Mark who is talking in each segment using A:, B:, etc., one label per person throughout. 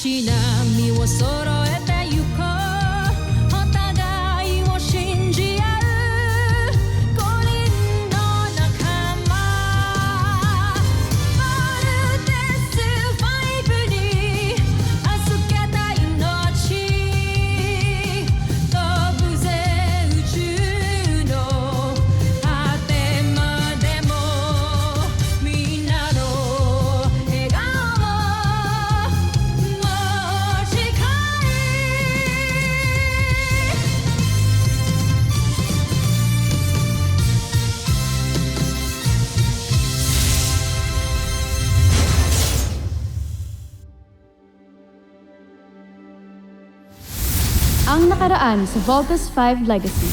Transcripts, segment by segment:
A: し波を揃えてゆこうお互いを信じ合う五輪の仲間まるでスファイブに預けた命飛ぶぜ宇宙の果てまでもみんなの笑顔ももう近い
B: Ang nakaraan sa Voltes 5 Legacy.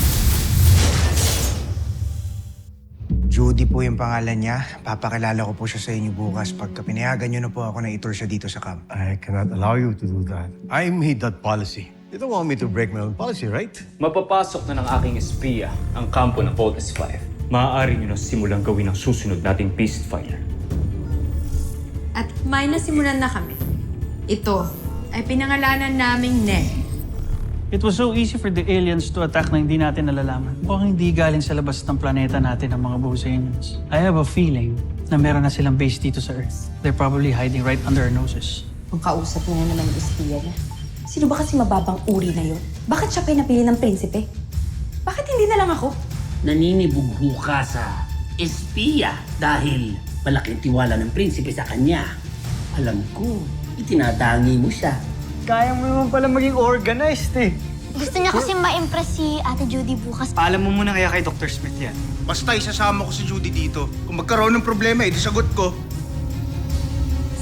C: Judy po yung pangalan niya. Papakilala ko po siya sa inyo bukas pagka pinayagan niyo na po ako na i-tour siya dito sa camp.
D: I cannot allow you to do that. I made that policy. You don't want me to break my own policy, right?
E: Mapapasok na ng aking espiya ang kampo ng Voltes 5. Maaari nyo na simulang gawin ang susunod nating ceasefire.
F: At may nasimulan na kami. Ito ay pinangalanan naming Ne.
G: It was so easy for the aliens to attack na hindi natin nalalaman. Mukhang hindi galing sa labas ng planeta natin ang mga Bosanians. I have a feeling na meron na silang base dito sa Earth. They're probably hiding right under our noses.
H: Kung kausap niya naman ng espiya niya. Sino ba kasi mababang uri na yun? Bakit siya pinapili ng prinsipe? Bakit hindi na lang ako?
I: Naninibugho ka sa espiya dahil malaking tiwala ng prinsipe sa kanya. Alam ko, itinatangi mo siya.
G: Kaya mo naman pala maging organized eh.
J: Gusto niya kasi ma-impress si Ate Judy bukas.
G: Paalam mo muna kaya kay Dr. Smith yan.
C: Basta isasama ko si Judy dito. Kung magkaroon ng problema, edi sagot ko.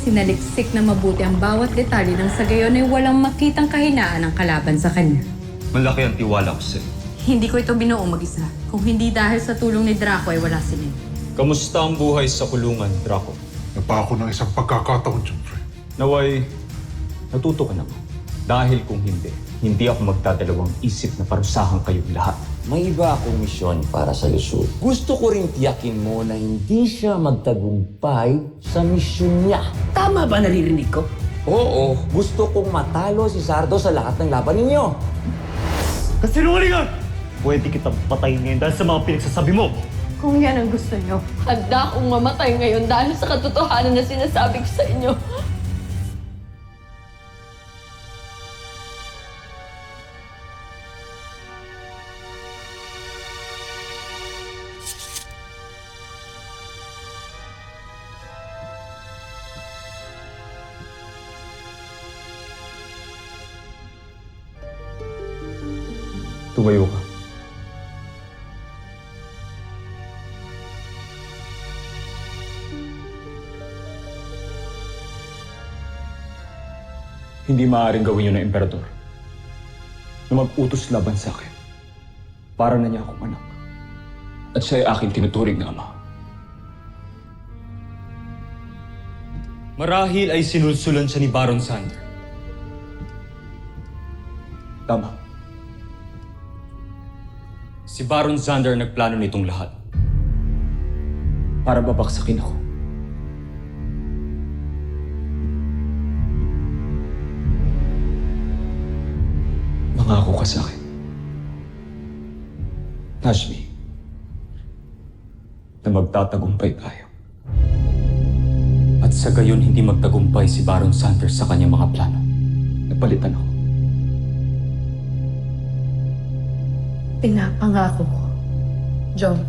F: Sinaliksik na mabuti ang bawat detalye ng sa gayon ay walang makitang kahinaan ng kalaban sa kanya.
E: Malaki ang tiwala ko sa'yo.
F: Hindi ko ito binuo mag-isa. Kung hindi dahil sa tulong ni Draco ay wala sila.
E: Kamusta ang buhay sa kulungan, Draco?
D: Napa ako ng isang pagkakataon, siyempre.
E: Naway, natuto ka naman. Dahil kung hindi ako magdadalawang isip na parusahan kayong lahat.
I: May iba akong misyon para sa Luzon. Gusto ko rin tiyakin mo na hindi siya magtagumpay sa misyon niya. Tama ba naririnig ko? Oo, gusto kong matalo si Sardo sa lahat ng laban ninyo.
G: Kasinungalingan! Pwede kitang patayin ngayon dahil sa mga pinagsasabi mo.
B: Kung yan ang gusto nyo, handa akong mamatay ngayon dahil sa katotohanan na sinasabi ko sa inyo.
E: Tumayo ka. Hindi maaaring gawin yun ng emperador na mag-utos laban sa akin. Para na niya akong anak. At siya ay aking tinuturing na ama. Marahil ay sinulsulan siya ni Baron Sander. Tama. Si Baron Sander nagplano nitong lahat. Para babaksakin ako. Mangako ka sa akin. Nashmi, na magtatagumpay tayo. At sa gayon hindi magtagumpay si Baron Sander sa kanyang mga plano. Napalitan ako.
F: Pinapangako ko, John.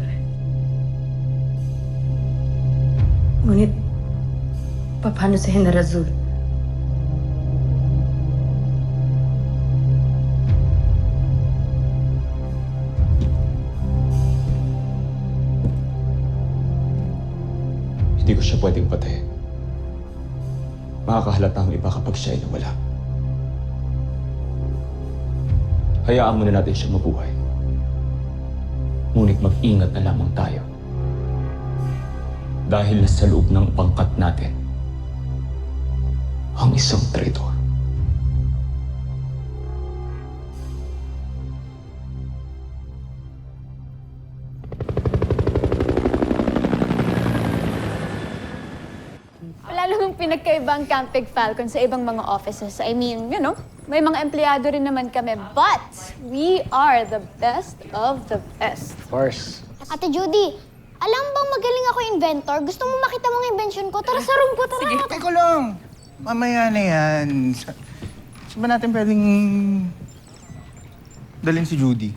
F: Ngunit, paano si General Zul?
E: Hindi ko siya pwedeng patayin. Makakahalata ang iba kapag siya ay nawala. Hayaan muna natin siya mabuhay. Ngunit mag-ingat na lamang tayo. Dahil nasa loob ng pangkat natin ang isang traitor.
K: lalo nung pinagkaiba ang Camp Big Falcon sa ibang mga offices. I mean, you know, may mga empleyado rin naman kami. But we are the best of the best.
L: Of course.
J: Ate Judy, alam bang magaling ako inventor? Gusto mo makita mga invention ko? Tara sa room ko, tara.
C: Sige, teko lang. Mamaya na yan. Saan ba natin pwedeng dalhin si Judy?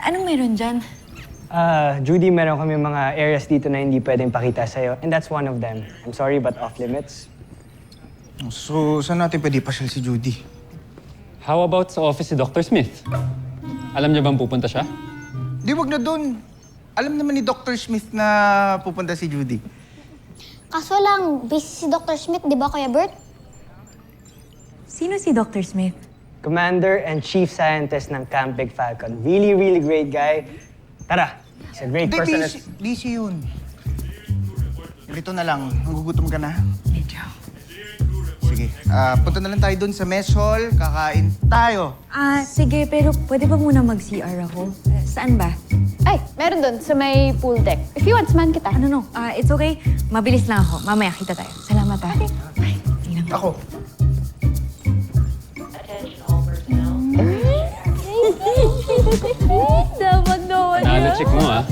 H: Anong meron dyan?
L: Judy, meron kami mga areas dito na hindi pwedeng pakita sa'yo. And that's one of them. I'm sorry, but off limits.
C: So, saan natin pwede pasyal si Judy?
E: How about sa office si Dr. Smith? Alam niya bang pupunta siya?
C: Di, wag na doon. Alam naman ni Dr. Smith na pupunta si Judy.
J: Kaso lang, busy si Dr. Smith, di ba, Kuya Bert?
H: Sino si Dr. Smith?
L: Commander and Chief Scientist ng Camp Big Falcon. Really, really great guy. Tara, he's a great
C: Hindi,
L: person.
C: busy yun. Ganito na lang. Nagugutom ka na?
H: Medyo.
C: Sige, punta na lang tayo doon sa mess hall. Kakain tayo.
H: Sige, pero pwede ba muna mag-CR ako? Saan ba?
K: Ay, meron dun sa may pool deck. If you want, samahan kita.
H: No. It's okay. Mabilis lang ako. Mamaya kita tayo. Salamat, Okay. Bye. Tingnan mo.
C: Ako.
K: Dapat naman
E: Nalo check mo, ah.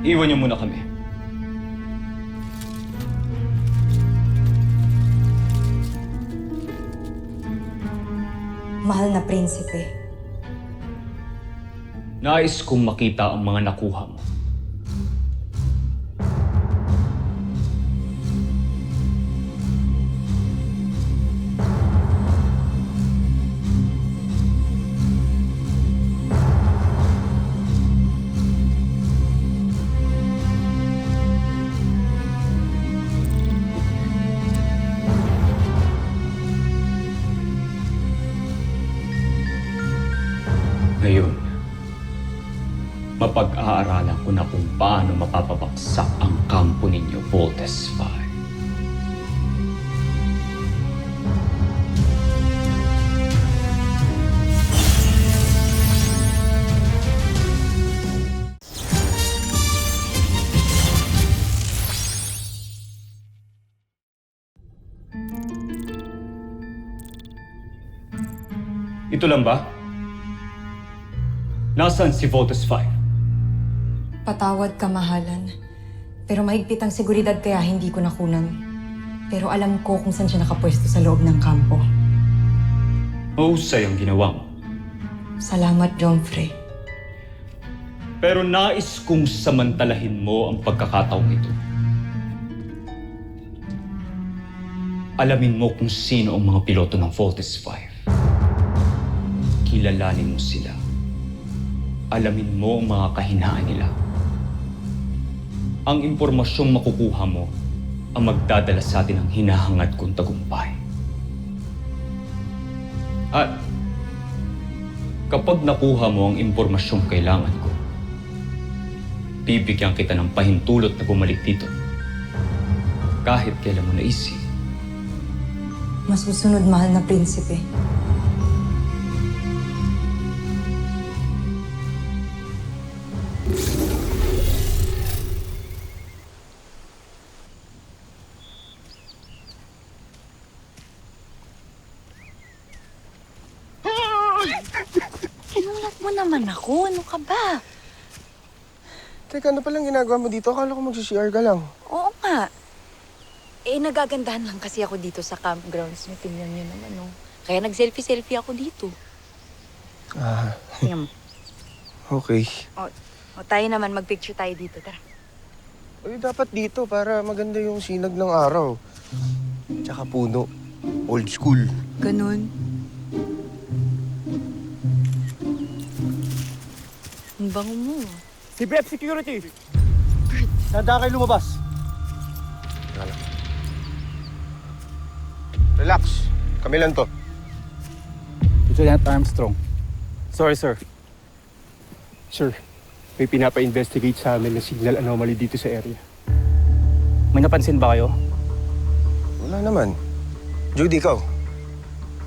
E: Iwan niyo muna kami.
H: Mahal na prinsipe.
E: Nais kong makita ang mga nakuha mo. Ngayon, mapag-aaralan ko na kung paano mapapabaksak ang kampo ninyo, Voltes 5. Ito lang ba? Nasaan si Voltes 5?
H: Patawad ka, mahalan. Pero mahigpit ang seguridad kaya hindi ko nakunan. Pero alam ko kung saan siya nakapwesto sa loob ng kampo.
E: Mahusay ang ginawa mo.
H: Salamat, Jomfrey.
E: Pero nais kong samantalahin mo ang pagkakataong ito. Alamin mo kung sino ang mga piloto ng Voltes 5. Kilalanin mo sila. Alamin mo ang mga kahinaan nila. Ang impormasyong makukuha mo ang magdadala sa atin ng hinahangad kong tagumpay. At kapag nakuha mo ang impormasyong kailangan ko, bibigyan kita ng pahintulot na bumalik dito. Kahit kailan mo naisip.
H: Masusunod, mahal na prinsipe.
B: Sinulat mo naman ako. Ano ka ba?
C: Teka, ano palang ginagawa mo dito? Akala ko mag-CR ka lang.
B: Oo nga. Nagagandahan lang kasi ako dito sa campgrounds. Tingnan niyo naman, no? Kaya nag-selfie-selfie ako dito. Tingnan mo.
C: Okay.
B: O tayo naman, mag-picture tayo dito. Tara.
C: Uy, dapat dito para maganda yung sinag ng araw. Tsaka puno. Old school.
B: Ganun. Ang bango mo.
L: Si Brep Security! Handa kayo lumabas.
C: Relax. Kami lang to.
L: Lieutenant Armstrong. Sorry, sir. Sir, may pinapa-investigate sa amin na signal anomaly dito sa area. May napansin ba kayo?
C: Wala naman. Judy, ikaw.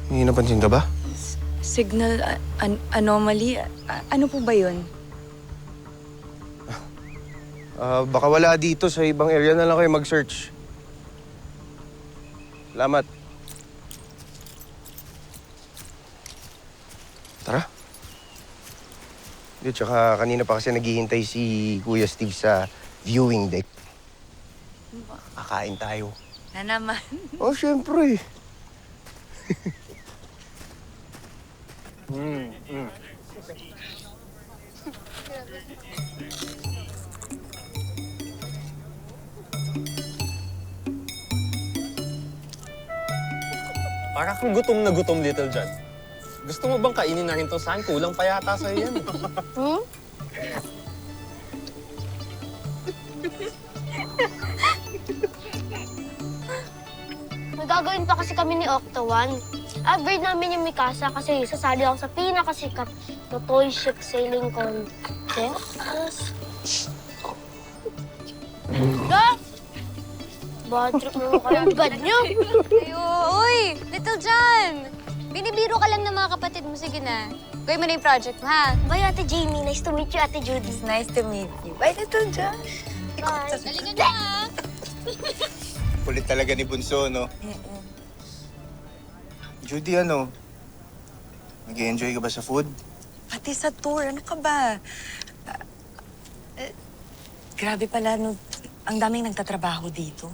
C: Hindi napansin ka ba?
B: Signal anomaly? Ano po ba yun?
C: Baka wala dito. Sa ibang area na lang kayo mag-search. Salamat. Tara. Di, tsaka kanina pa kasi naghihintay si Kuya Steve sa viewing deck. Kakain tayo.
B: Na naman.
C: Oh, syempre.
M: Para kang gutom na gutom, Little John. Gusto mo bang kainin na rin tong saan? Kulang pa yata sa'yo yan.
J: Hmm? Nagagawin pa kasi kami ni Octo One. Upgrade namin yung Mikasa kasi sasali ako sa pinakasikat na toy ship sailing contest. Ga! Bad trip mo kayo. Bad niyo.
K: Uy, Little John! Binibiro ka lang ng mga kapatid mo. Sige na. Gawin mo na yung project mo, ha?
J: Bye, Ate Jamie. Nice to meet you, Ate Judy.
B: It's nice to meet you. Bye, Little John.
J: Bye.
K: Halika na, ha?
C: Kulit talaga ni Bunso, no? Judy, ano? Nag-enjoy ka ba sa food?
B: Pati sa tour, ano ka ba? Grabe pala, no, ang daming nagtatrabaho dito.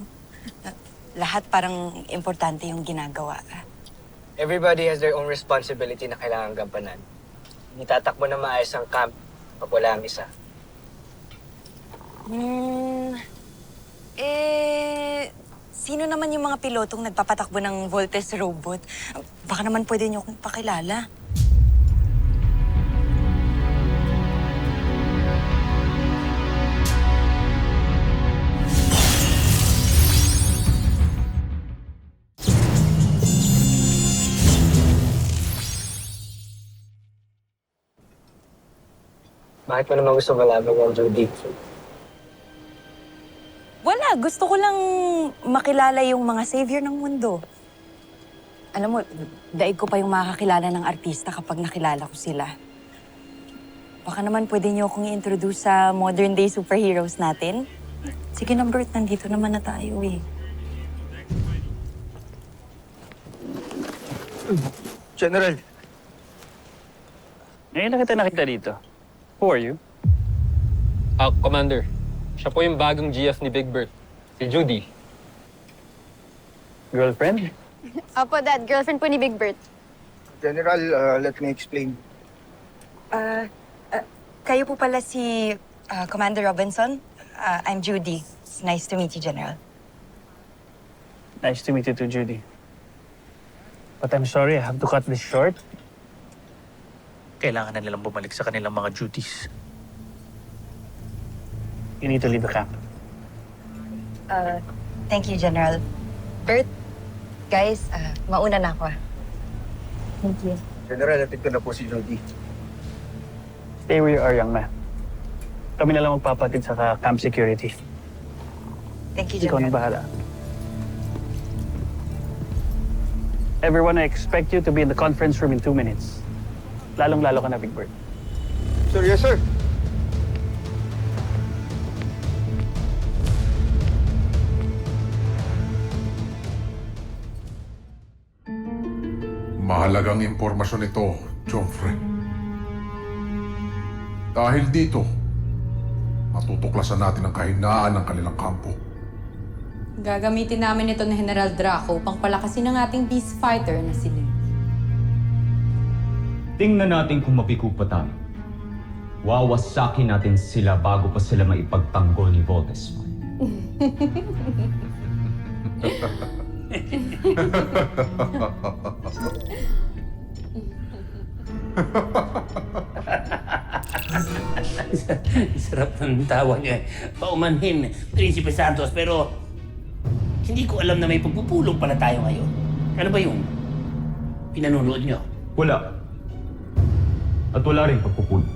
B: Lahat parang importante yung ginagawa.
L: Everybody has their own responsibility na kailangan gampanan. Hindi tatakbo na maayos ang camp pag wala ang isa.
B: Sino naman yung mga pilotong nagpapatakbo ng Voltes robot? Baka naman pwede niyo akong pakilala.
L: Bakit mo naman gusto malaman yung Judy?
B: Wala, gusto ko lang makilala yung mga savior ng mundo. Alam mo, daig ko pa yung makakilala ng artista kapag nakilala ko sila. Baka naman pwede niyo akong i-introduce sa modern day superheroes natin. Sige na, Bert, nandito naman na tayo eh.
C: General.
G: Ngayon na kita nakita dito. Who are you?
M: Commander. Siya po yung bagong GF ni Big Bird. Si Judy.
G: Girlfriend?
K: Opo, Dad. Girlfriend po ni Big Bird.
C: General, let me explain.
B: Kayo po pala si Commander Robinson. I'm Judy. It's nice to meet you, General.
G: Nice to meet you too, Judy. But I'm sorry, I have to cut this short. Kailangan na nilang bumalik sa kanilang mga duties. You need to leave the camp.
B: Thank you, General. Bert, guys, mauna na ako. Thank you.
C: General, atid ko na po si Judy.
G: Stay where you are, young man. Kami na lang magpapatid sa camp security.
B: Thank you,
G: Ikaw
B: General.
G: nang bahala. Everyone, I expect you to be in the conference room in 2 minutes. Lalong-lalo ka na, Big Bird.
C: Sir, yes, sir.
N: Mahalagang impormasyon ito, Joffrey. Dahil dito, matutuklasan natin ang kahinaan ng kanilang kampo.
H: Gagamitin namin ito na General Draco upang palakasin ang ating beast fighter na si Lee.
E: Tingnan natin kung mabigo pa tayo. Wawasakin natin sila bago pa sila maipagtanggol ni Voltes.
I: Sarap ng tawa niya. Paumanhin, Prinsipe Santos, pero hindi ko alam na may pagpupulong pala tayo ngayon. Ano ba yung pinanunood niyo?
E: Wala. At wala rin pagpupulong.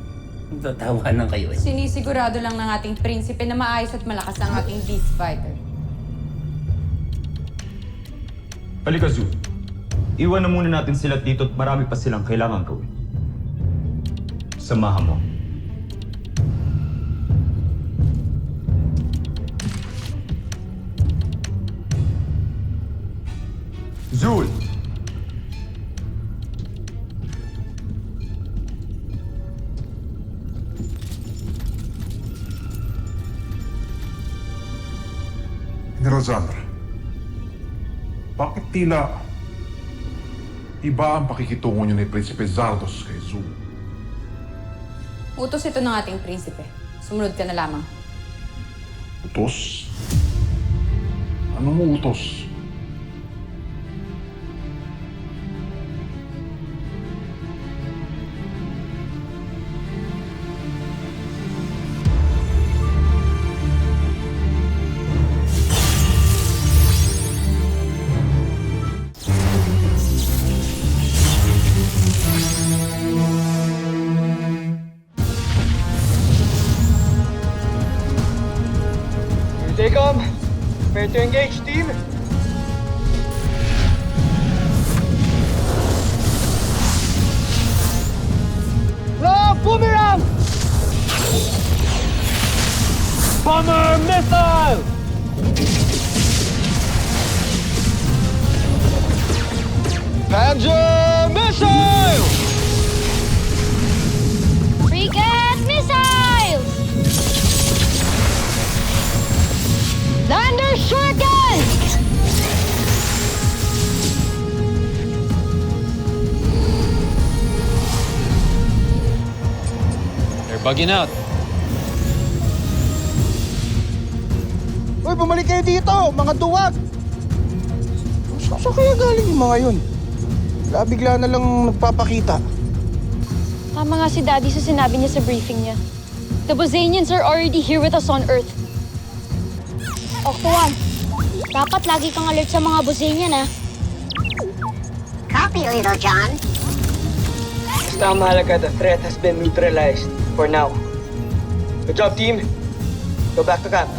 I: Tatawanan kayo eh.
F: Sinisigurado lang ng ating prinsipe na maayos at malakas ang ating beast fighter.
E: Halika, Zu. Iwan na muna natin sila dito at marami pa silang kailangan gawin. Samahan mo. Zul!
N: General Zandra, bakit tila iba ang pakikitungo niyo ni Prinsipe Zardos kay Zul?
F: Utos ito ng ating prinsipe. Sumunod ka na lamang.
N: Utos? Anong utos?
L: Jacob, prepare to engage, team. Love boomerang! Bomber missile! Panzer missile!
J: Frigate missiles! Thunder Shuriken!
M: They're bugging out.
L: Uy, bumalik kayo dito, mga duwag! Saan kaya galing yung mga yun? Bigla na lang nagpapakita.
J: Tama nga si Daddy sa sinabi niya sa briefing niya. The Bosanians are already here with us on Earth. Octo 1, dapat lagi kang alert sa mga Bosanian, ha? Copy, Little John.
L: Basta ang mahalaga, the threat has been neutralized for now. Good job, team. Go back to camp.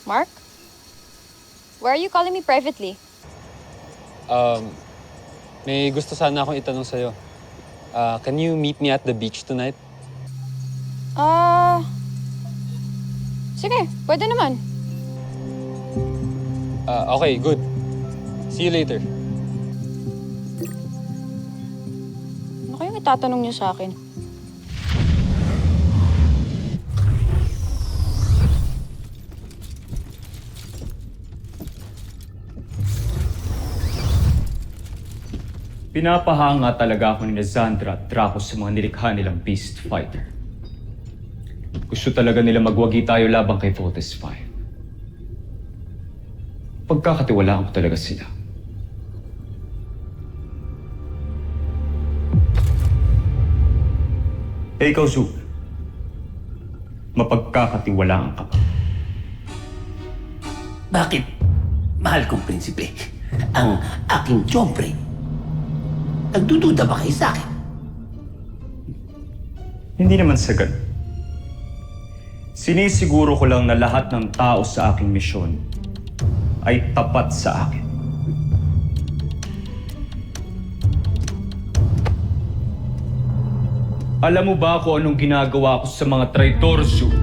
F: Mark? Why are you calling me privately?
M: May gusto sana akong itanong sa'yo. Can you meet me at the beach tonight?
F: Sige, pwede naman.
M: Okay, good. See you later.
F: Ano kayong itatanong niyo sa akin?
E: Pinapahanga talaga ako ni Zandra at Draco sa mga nilikha nilang beast fighter. Gusto talaga nila magwagi tayo labang kay Voltes 5. Pagkakatiwalaan ko talaga sila. Ikaw, Zul. Mapagkakatiwalaan ka ba?
I: Bakit, mahal kong prinsipe, ang aking tiyombre? Nagdududa ba kayo sa akin?
E: Hindi naman sa ganun. Sinisiguro ko lang na lahat ng tao sa aking misyon ay tapat sa akin. Alam mo ba kung anong ginagawa ko sa mga traitor, Zul?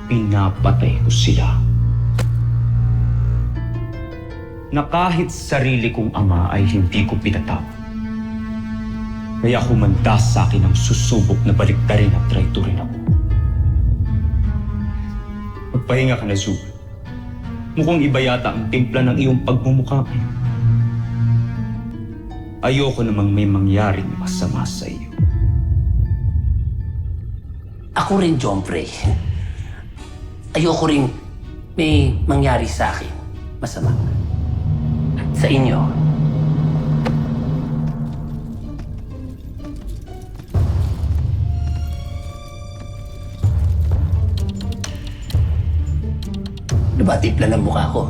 E: Pinapatay ko sila. Na kahit sarili kong ama ay hindi ko pinatawad. Kaya humanda sa akin ang susubok na baliktarin at traitorin ako. Magpahinga ka na, Zul. Mukhang iba yata ang timpla ng iyong pagmumukha ngayon. Ayoko namang may mangyaring masama sa iyo.
O: Ako rin, Jompre. Ayoko rin may mangyari sa akin masama. Sa inyo. Lumatipla ng mukha ko.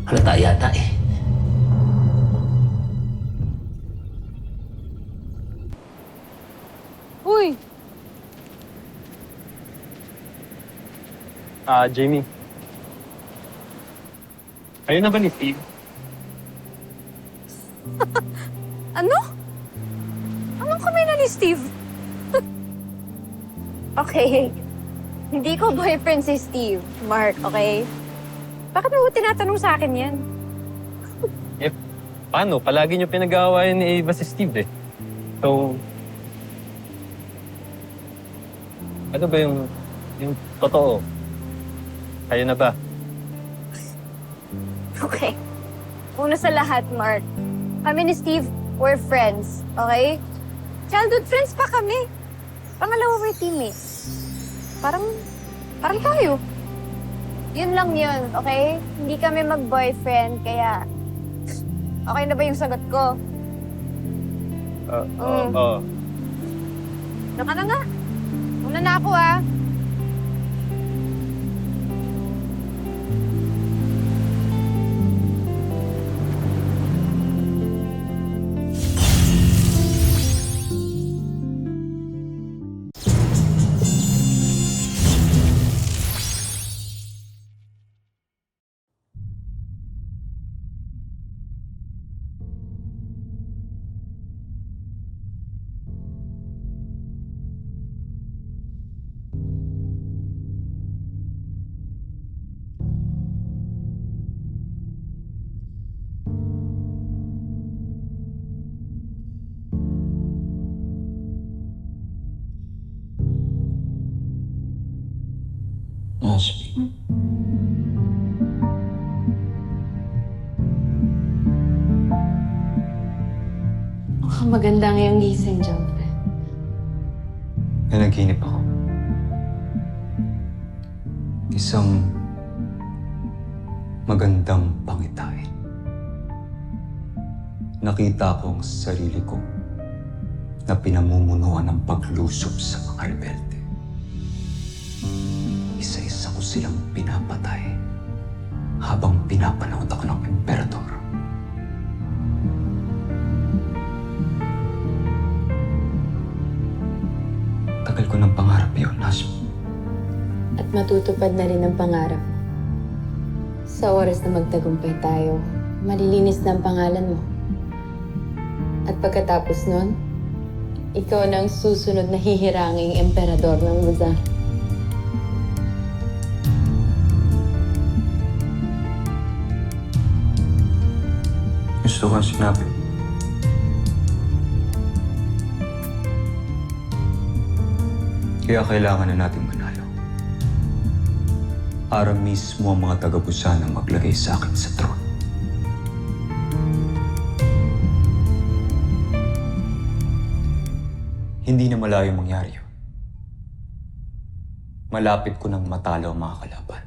O: Halata yata eh.
K: Uy!
M: Jamie. Ayun na ba ni Steve?
K: Ano? Anong kamay na ni Steve? Okay. Hindi ko boyfriend si Steve, Mark, okay? Bakit mo tinatanong sa akin yan?
M: Paano? Palagi niyo pinag-aawayan ni Ava si Steve eh. So, ano ba yung totoo? Kayo na ba?
K: Okay. Una sa lahat, Mark, kami ni Steve, we're friends, okay? Childhood friends pa kami. Pangalawa, we're teammates. Parang tayo. Yun lang yun, okay? Hindi kami mag-boyfriend, kaya... Okay na ba yung sagot ko?
M: Oo.
K: Naka na nga. Una na ako, ah.
E: Ashby.
H: Mukhang maganda ngayong gising, Jompre.
E: Nanaginip ako. Isang magandang pangitain. Nakita ko ang sarili ko na pinamumunuan ng paglusob sa mga rebelde. Isa-isa ko silang pinapatay habang pinapanood ako ng emperador. Tagal ko ng pangarap yun, Ashby.
H: At matutupad na rin ang pangarap mo. Sa oras na magtagumpay tayo, malilinis na ang pangalan mo. At pagkatapos nun, ikaw na ang susunod na hihiranging emperador ng Luzon.
E: Gusto kong sinabi. Kaya kailangan na natin manalo. Para mismo ang mga taga-Busan ang maglagay sa akin sa throne. Hindi na malayo mangyari yun. Malapit ko nang matalo ang mga kalaban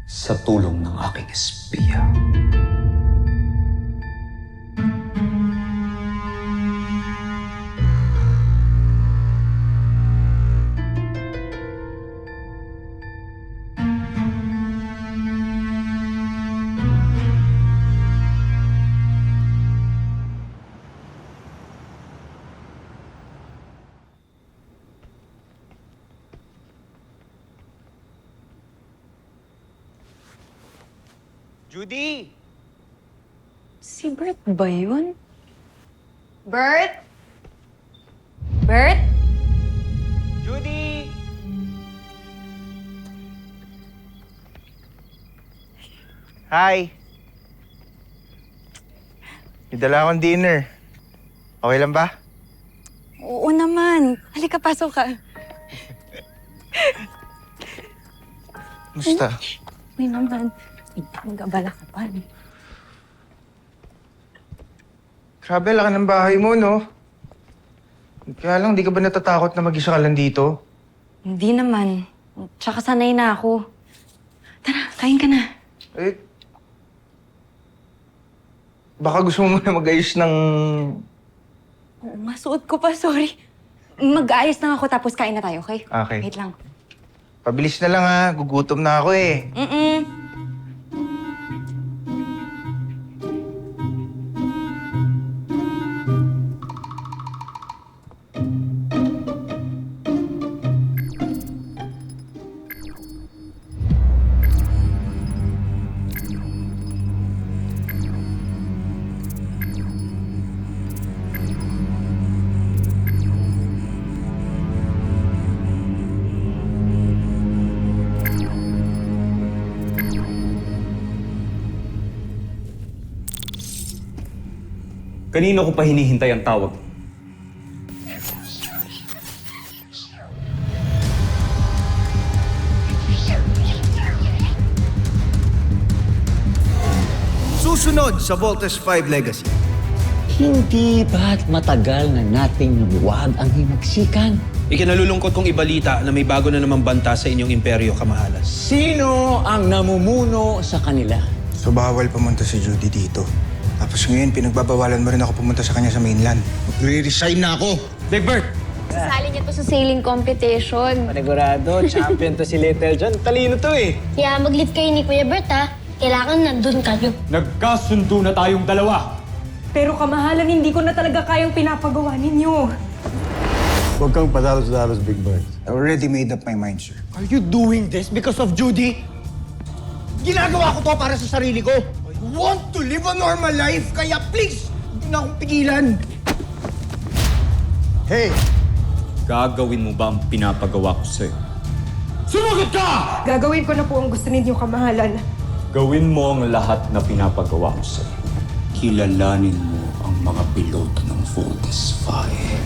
E: sa tulong ng aking espiya.
C: Judy!
H: Si Bert ba yun?
K: Bert? Bert?
C: Judy! Hi! May dala akong dinner. Okay lang ba?
B: Oo naman. Halika, pasok ka.
C: Musta?
B: Uy naman. Mag-abala ka pa.
C: Grabe, laki ng bahay mo, no? Kaya lang, di ka ba natatakot na mag-isa ka lang dito?
B: Hindi naman. Tsaka sanay na ako. Tara, kain ka na.
C: Eh, baka gusto mo muna mag-ayos ng...
B: Oo, masuot ko pa, sorry. Mag-aayos lang ako tapos kain na tayo, okay?
C: Okay.
B: Wait lang.
C: Pabilis na lang ha, gugutom na ako eh.
E: Kanino ko pa hinihintay ang tawag?
C: Susunod sa Voltes 5 Legacy.
I: Hindi ba't matagal na nating nabuwag ang hinagsikan?
P: Ikinalulungkot kong ibalita na may bago na namang banta sa inyong imperyo, Kamahalan.
I: Sino ang namumuno sa kanila?
C: So bawal pumunta si Judy dito. Tapos ngayon, pinagbabawalan mo rin ako pumunta sa kanya sa mainland. Magre-resign na ako!
P: Big Bird!
K: Sasali niya to sa sailing competition.
L: Panigurado, champion to si Little John. Talino to eh.
J: Kaya mag-leave kayo ni Kuya Bert ha. Kailangan nandun kayo.
E: Nagkasundo na tayong dalawa.
F: Pero Kamahalan, hindi ko na talaga kayang pinapagawa ninyo.
D: Huwag kang padalos-dalos, Big Bird.
C: I already made up my mind, sir.
L: Are you doing this because of Judy? Ginagawa ko to para sa sarili ko. I want to live a normal life, kaya please, hindi na akong pigilan.
D: Hey!
E: Gagawin mo ba ang pinapagawa ko sa'yo?
L: Sumagot ka!
F: Gagawin ko na po ang gusto ninyo, Kamahalan.
E: Gawin mo ang lahat na pinapagawa ko sa'yo. Kilalanin mo ang mga piloto ng Voltes 5.